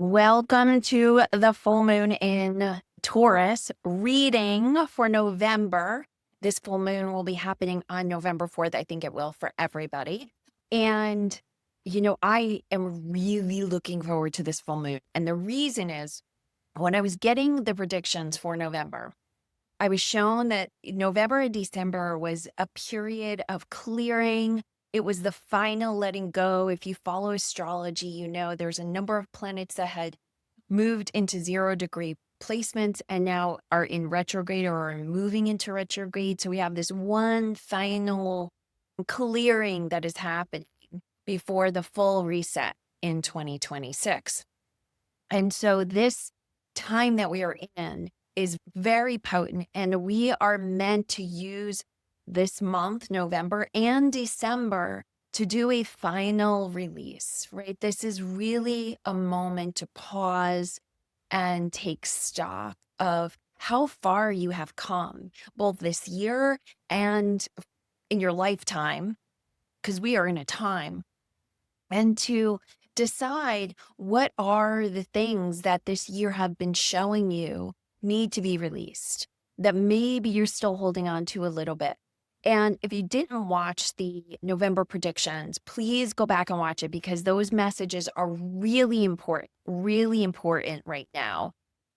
Welcome to the full moon in Taurus reading for November. This full moon will be happening on November 4th. I think it will for everybody. And, I am really looking forward to this full moon. And the reason is when I was getting the predictions for November, I was shown that November and December was a period of clearing. It was the final letting go. If you follow astrology, there's a number of planets that had moved into 0-degree placements and now are in retrograde or are moving into retrograde. So we have this one final clearing that is happening before the full reset in 2026. And so this time that we are in is very potent, and we are meant to use this month, November and December, to do a final release, right? This is really a moment to pause and take stock of how far you have come, both this year and in your lifetime, because we are in a time, and to decide what are the things that this year have been showing you need to be released, that maybe you're still holding on to a little bit. And if you didn't watch the November predictions, please go back and watch it because those messages are really important right now.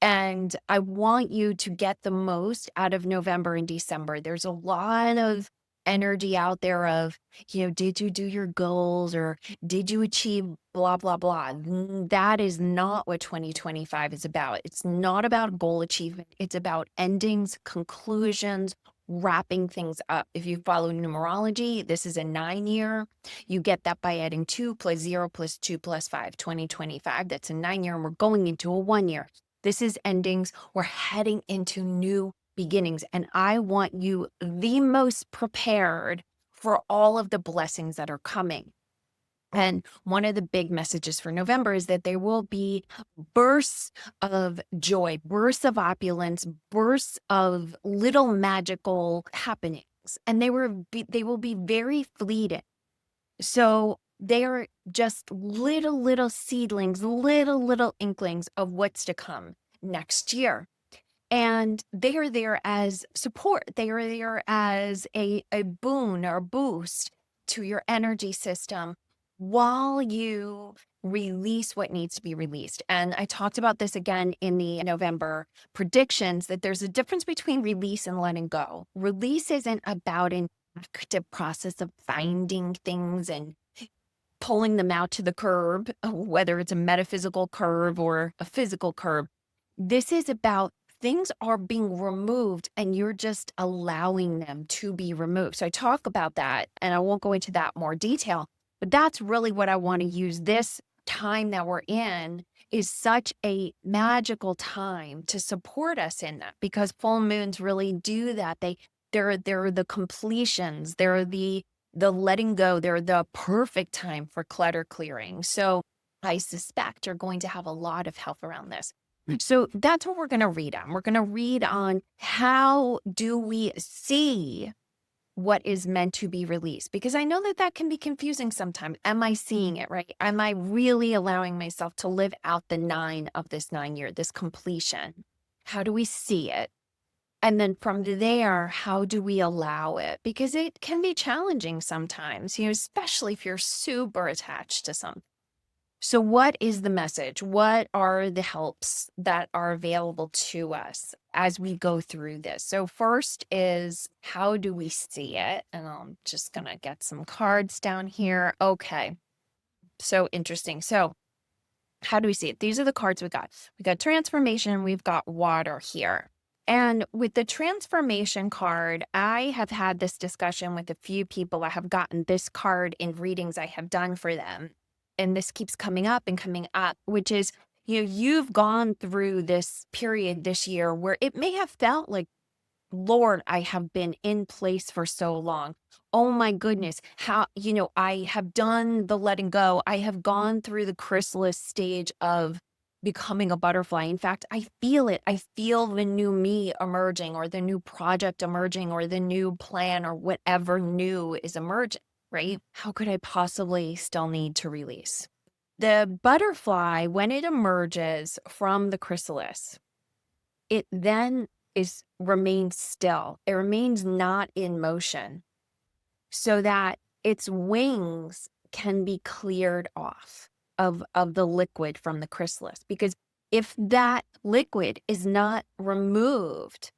And I want you to get the most out of November and December. There's a lot of energy out there of, did you do your goals or did you achieve blah, blah, blah. That is not what 2025 is about. It's not about goal achievement. It's about endings, conclusions, wrapping things up. If you follow numerology, this is a 9-year. You get that by adding 2 plus 0 plus 2 plus 5, 2025. That's a 9-year, and we're going into a 1-year. This is endings. We're heading into new beginnings. And I want you the most prepared for all of the blessings that are coming. And one of the big messages for November is that there will be bursts of joy, bursts of opulence, bursts of little magical happenings. And they will be very fleeting. So they are just little seedlings, little inklings of what's to come next year. And they are there as support. They are there as a boon or boost to your energy system while you release what needs to be released. And I talked about this again in the November predictions, that there's a difference between release and letting go. Release isn't about an active process of finding things and pulling them out to the curb, whether it's a metaphysical curve or a physical curve. This is about things are being removed and you're just allowing them to be removed. So I talk about that and I won't go into that more detail, but that's really what I want to use. This time that we're in is such a magical time to support us in that, because full moons really do that. They're the completions. They're the letting go. They're the perfect time for clutter clearing. So I suspect you're going to have a lot of help around this. So that's what we're going to read on. We're going to read on how do we see what is meant to be released? Because I know that can be confusing sometimes. Am I seeing it right? Am I really allowing myself to live out the 9 of this 9-year, this completion? How do we see it? And then from there, how do we allow it? Because it can be challenging sometimes, especially if you're super attached to something. So what is the message? What are the helps that are available to us as we go through this? So first is, how do we see it? And I'm just going to get some cards down here. Okay. So interesting. So how do we see it? These are the cards we got. We got transformation. We've got water here. And with the transformation card, I have had this discussion with a few people. I have gotten this card in readings I have done for them. And this keeps coming up, which is, you've gone through this period this year where it may have felt like, Lord, I have been in place for so long. Oh my goodness, how, I have done the letting go. I have gone through the chrysalis stage of becoming a butterfly. In fact, I feel it. I feel the new me emerging, or the new project emerging, or the new plan, or whatever new is emerging. Right? How could I possibly still need to release? The butterfly, when it emerges from the chrysalis, it then remains still. It remains not in motion so that its wings can be cleared off of the liquid from the chrysalis. Because if that liquid is not removed,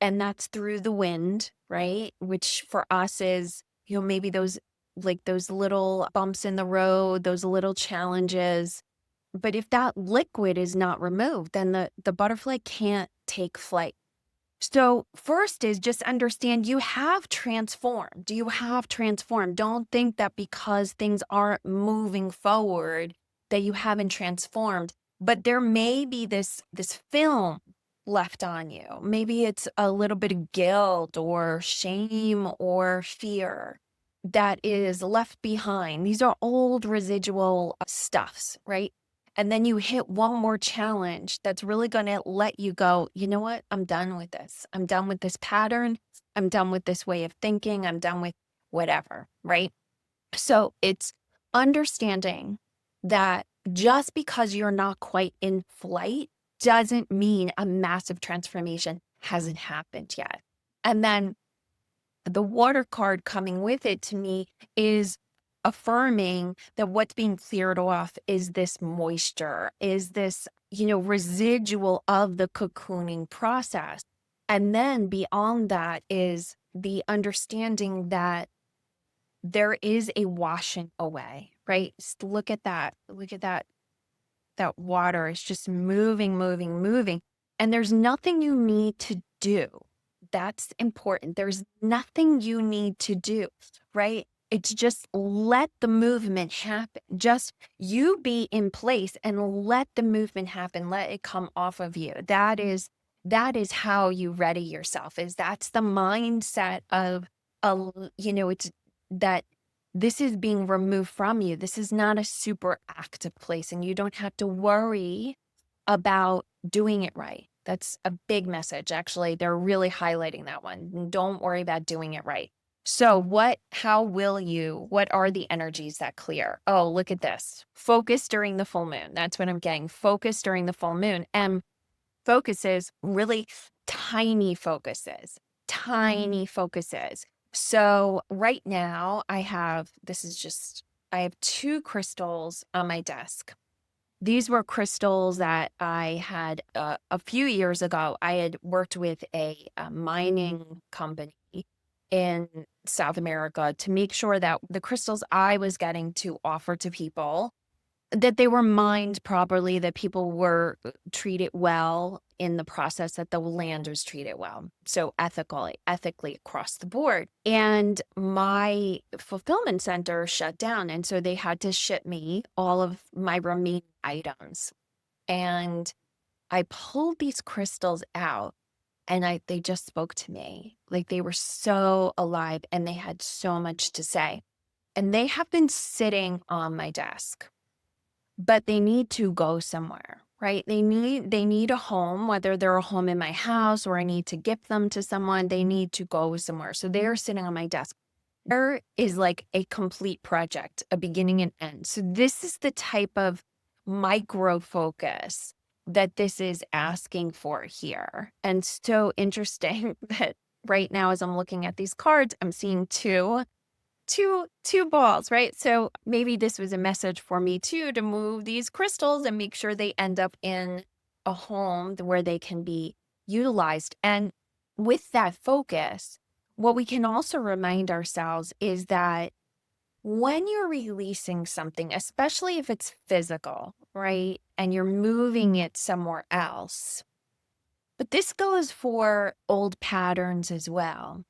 and that's through the wind, right? Which for us is, maybe those little bumps in the road, those little challenges. But if that liquid is not removed, then the butterfly can't take flight. So first is just understand you have transformed. You have transformed. Don't think that because things aren't moving forward that you haven't transformed. But there may be this film left on you. Maybe it's a little bit of guilt or shame or fear that is left behind. These are old residual stuffs, right? And then you hit one more challenge that's really going to let you go, you know what? I'm done with this. I'm done with this pattern. I'm done with this way of thinking. I'm done with whatever, right? So it's understanding that just because you're not quite in flight doesn't mean a massive transformation hasn't happened yet. And then the water card coming with it to me is affirming that what's being cleared off is this moisture, is this, residual of the cocooning process. And then beyond that is the understanding that there is a washing away, right? Just look at that. Look at that. That water is just moving, moving, moving. And there's nothing you need to do. That's important. There's nothing you need to do, right? It's just let the movement happen. Just you be in place and let the movement happen. Let it come off of you. That is how you ready yourself. That's the mindset of, it's that this is being removed from you. This is not a super active place, and you don't have to worry about doing it right. That's a big message. Actually, they're really highlighting that one. Don't worry about doing it right. So what are the energies that clear? Oh, look at this. Focus during the full moon. That's what I'm getting. Focus during the full moon. And focuses, really tiny focuses, tiny focuses. So right now I have 2 crystals on my desk. These were crystals that I had a few years ago. I had worked with a mining company in South America to make sure that the crystals I was getting to offer to people, that they were mined properly, that people were treated well in the process, that the land was treated well. So ethically across the board. And my fulfillment center shut down. And so they had to ship me all of my remaining items. And I pulled these crystals out and they just spoke to me. Like they were so alive and they had so much to say. And they have been sitting on my desk, but they need to go somewhere, right? They need a home, whether they're a home in my house or I need to gift them to someone, they need to go somewhere. So they are sitting on my desk. There is like a complete project, a beginning and end. So this is the type of micro focus that this is asking for here. And so interesting that right now, as I'm looking at these cards, I'm seeing two balls, right? So maybe this was a message for me too, to move these crystals and make sure they end up in a home where they can be utilized. And with that focus, what we can also remind ourselves is that when you're releasing something, especially if it's physical, right? And you're moving it somewhere else, but this goes for old patterns as well.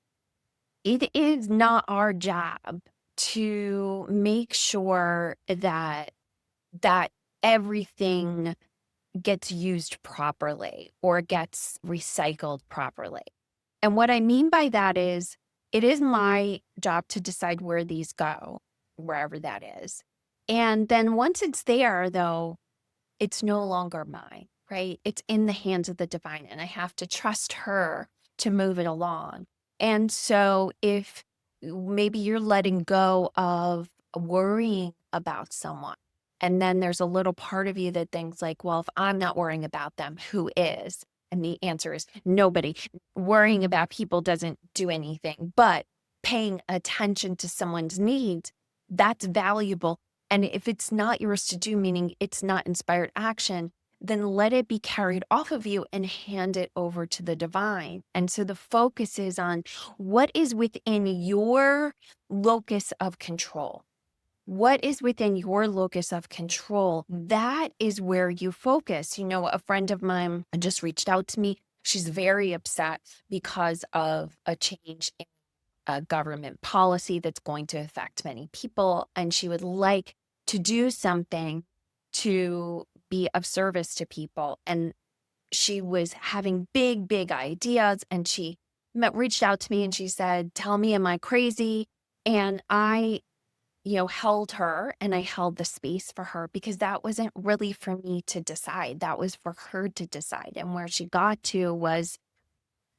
It is not our job to make sure that everything gets used properly or gets recycled properly. And what I mean by that is, it is my job to decide where these go, wherever that is. And then once it's there, though, it's no longer mine, right? It's in the hands of the divine, and I have to trust her to move it along. And so if maybe you're letting go of worrying about someone, And then there's a little part of you that thinks like, well, if I'm not worrying about them, who is? And the answer is nobody. Worrying about people doesn't do anything, but paying attention to someone's needs, that's valuable. And if it's not yours to do, meaning it's not inspired action, then let it be carried off of you and hand it over to the divine. And so the focus is on what is within your locus of control. What is within your locus of control? That is where you focus. You know, a friend of mine just reached out to me. She's very upset because of a change in a government policy that's going to affect many people. And she would like to do something to be of service to people. And she was having big, big ideas. And she reached out to me and she said, tell me, am I crazy? And I held her and I held the space for her because that wasn't really for me to decide. That was for her to decide. And where she got to was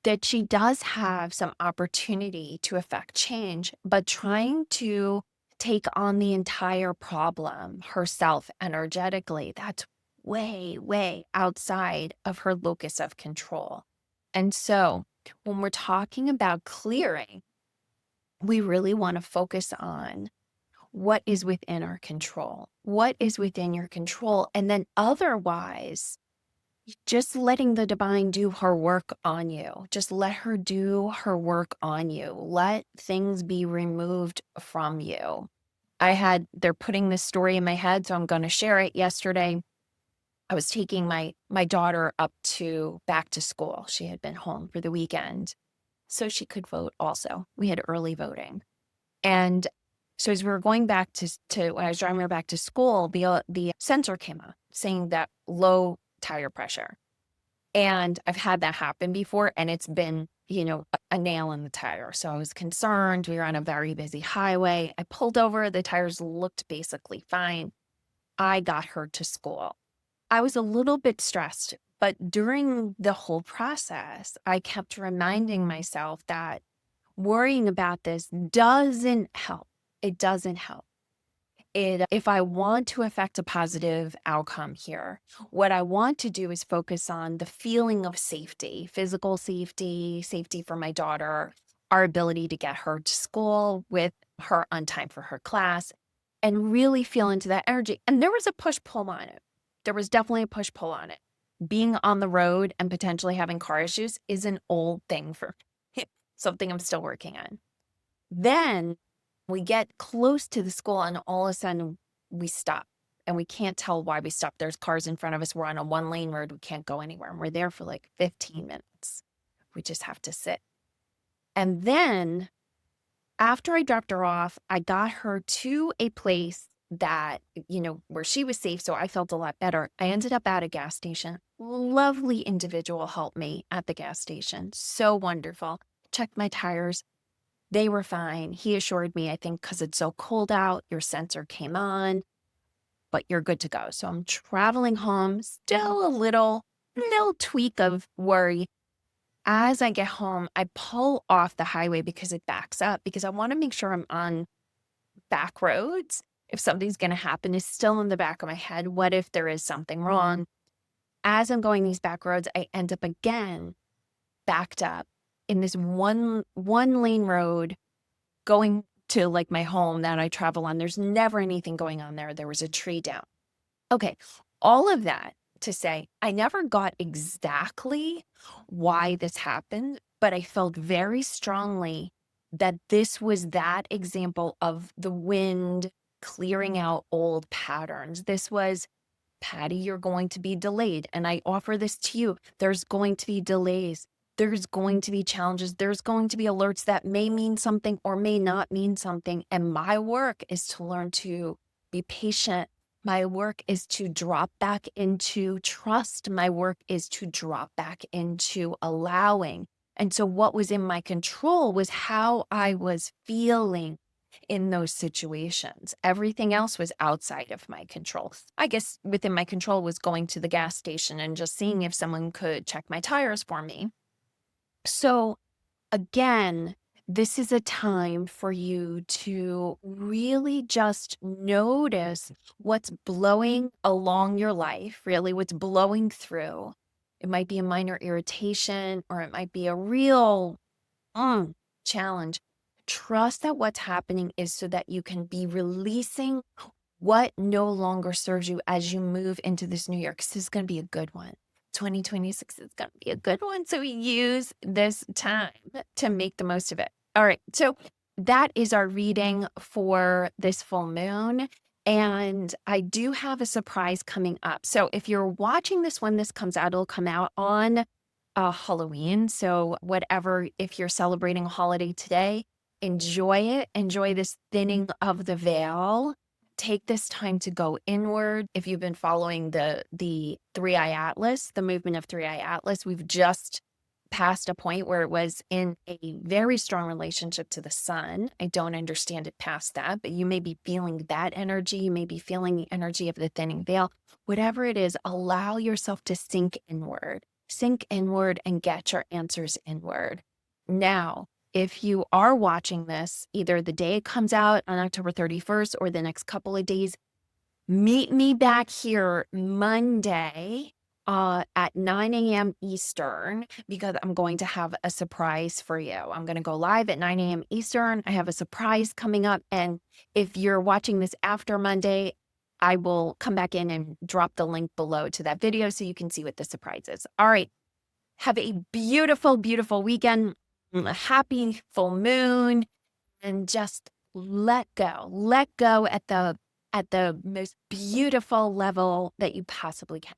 that she does have some opportunity to affect change, but trying to take on the entire problem herself energetically, that's way, way outside of her locus of control. And so when we're talking about clearing, we really want to focus on what is within our control, what is within your control. And then otherwise, just letting the divine do her work on you. Just let her do her work on you. Let things be removed from you. They're putting this story in my head, so I'm going to share it. Yesterday, I was taking my daughter back to school. She had been home for the weekend, so she could vote also. We had early voting. And so as we were going back when I was driving her back to school, the sensor came up saying that low tire pressure. And I've had that happen before, and it's been, a nail in the tire. So I was concerned. We were on a very busy highway. I pulled over. The tires looked basically fine. I got her to school. I was a little bit stressed, but during the whole process, I kept reminding myself that worrying about this doesn't help. It doesn't help. If I want to affect a positive outcome here, what I want to do is focus on the feeling of safety, physical safety, safety for my daughter, our ability to get her to school with her on time for her class, and really feel into that energy. And there was a push-pull on it. There was definitely a push-pull on it. Being on the road and potentially having car issues is an old thing for something I'm still working on. Then we get close to the school and all of a sudden we stop and we can't tell why we stopped. There's cars in front of us. We're on a 1-lane road. We can't go anywhere. And we're there for like 15 minutes. We just have to sit. And then after I dropped her off, I got her to a place that, where she was safe. So I felt a lot better. I ended up at a gas station. Lovely individual helped me at the gas station. So wonderful. Checked my tires. They were fine. He assured me, I think because it's so cold out, your sensor came on, but you're good to go. So I'm traveling home, still a little tweak of worry. As I get home, I pull off the highway because it backs up because I want to make sure I'm on back roads. If something's going to happen, is still in the back of my head. What if there is something wrong? As I'm going these back roads, I end up again backed up in this one lane road going to like my home that I travel on. There's never anything going on there. There was a tree down. Okay. All of that to say, I never got exactly why this happened, but I felt very strongly that this was that example of the wind clearing out old patterns. This was, Patty, you're going to be delayed. And I offer this to you. There's going to be delays. There's going to be challenges. There's going to be alerts that may mean something or may not mean something. And my work is to learn to be patient. My work is to drop back into trust. My work is to drop back into allowing. And so what was in my control was how I was feeling in those situations. Everything else was outside of my control. I guess within my control was going to the gas station and just seeing if someone could check my tires for me. So again, this is a time for you to really just notice what's blowing along your life, really what's blowing through. It might be a minor irritation, or it might be a real challenge. Trust that what's happening is so that you can be releasing what no longer serves you as you move into this new year, because this is going to be a good one. 2026 is going to be a good one. So use this time to make the most of it. All right. So that is our reading for this full moon. And I do have a surprise coming up. So if you're watching this when this comes out, it'll come out on Halloween. So whatever, if you're celebrating a holiday today, enjoy it. Enjoy this thinning of the veil. Take this time to go inward. If you've been following the Three-Eye Atlas, the movement of Three-Eye Atlas, we've just passed a point where it was in a very strong relationship to the sun. I don't understand it past that, but you may be feeling that energy. You may be feeling the energy of the thinning veil. Whatever it is, allow yourself to sink inward and get your answers inward. Now, if you are watching this, either the day it comes out on October 31st or the next couple of days, meet me back here Monday at 9 a.m. Eastern, because I'm going to have a surprise for you. I'm going to go live at 9 a.m. Eastern. I have a surprise coming up. And if you're watching this after Monday, I will come back in and drop the link below to that video so you can see what the surprise is. All right. Have a beautiful, beautiful weekend. A happy full moon, and just let go at the most beautiful level that you possibly can.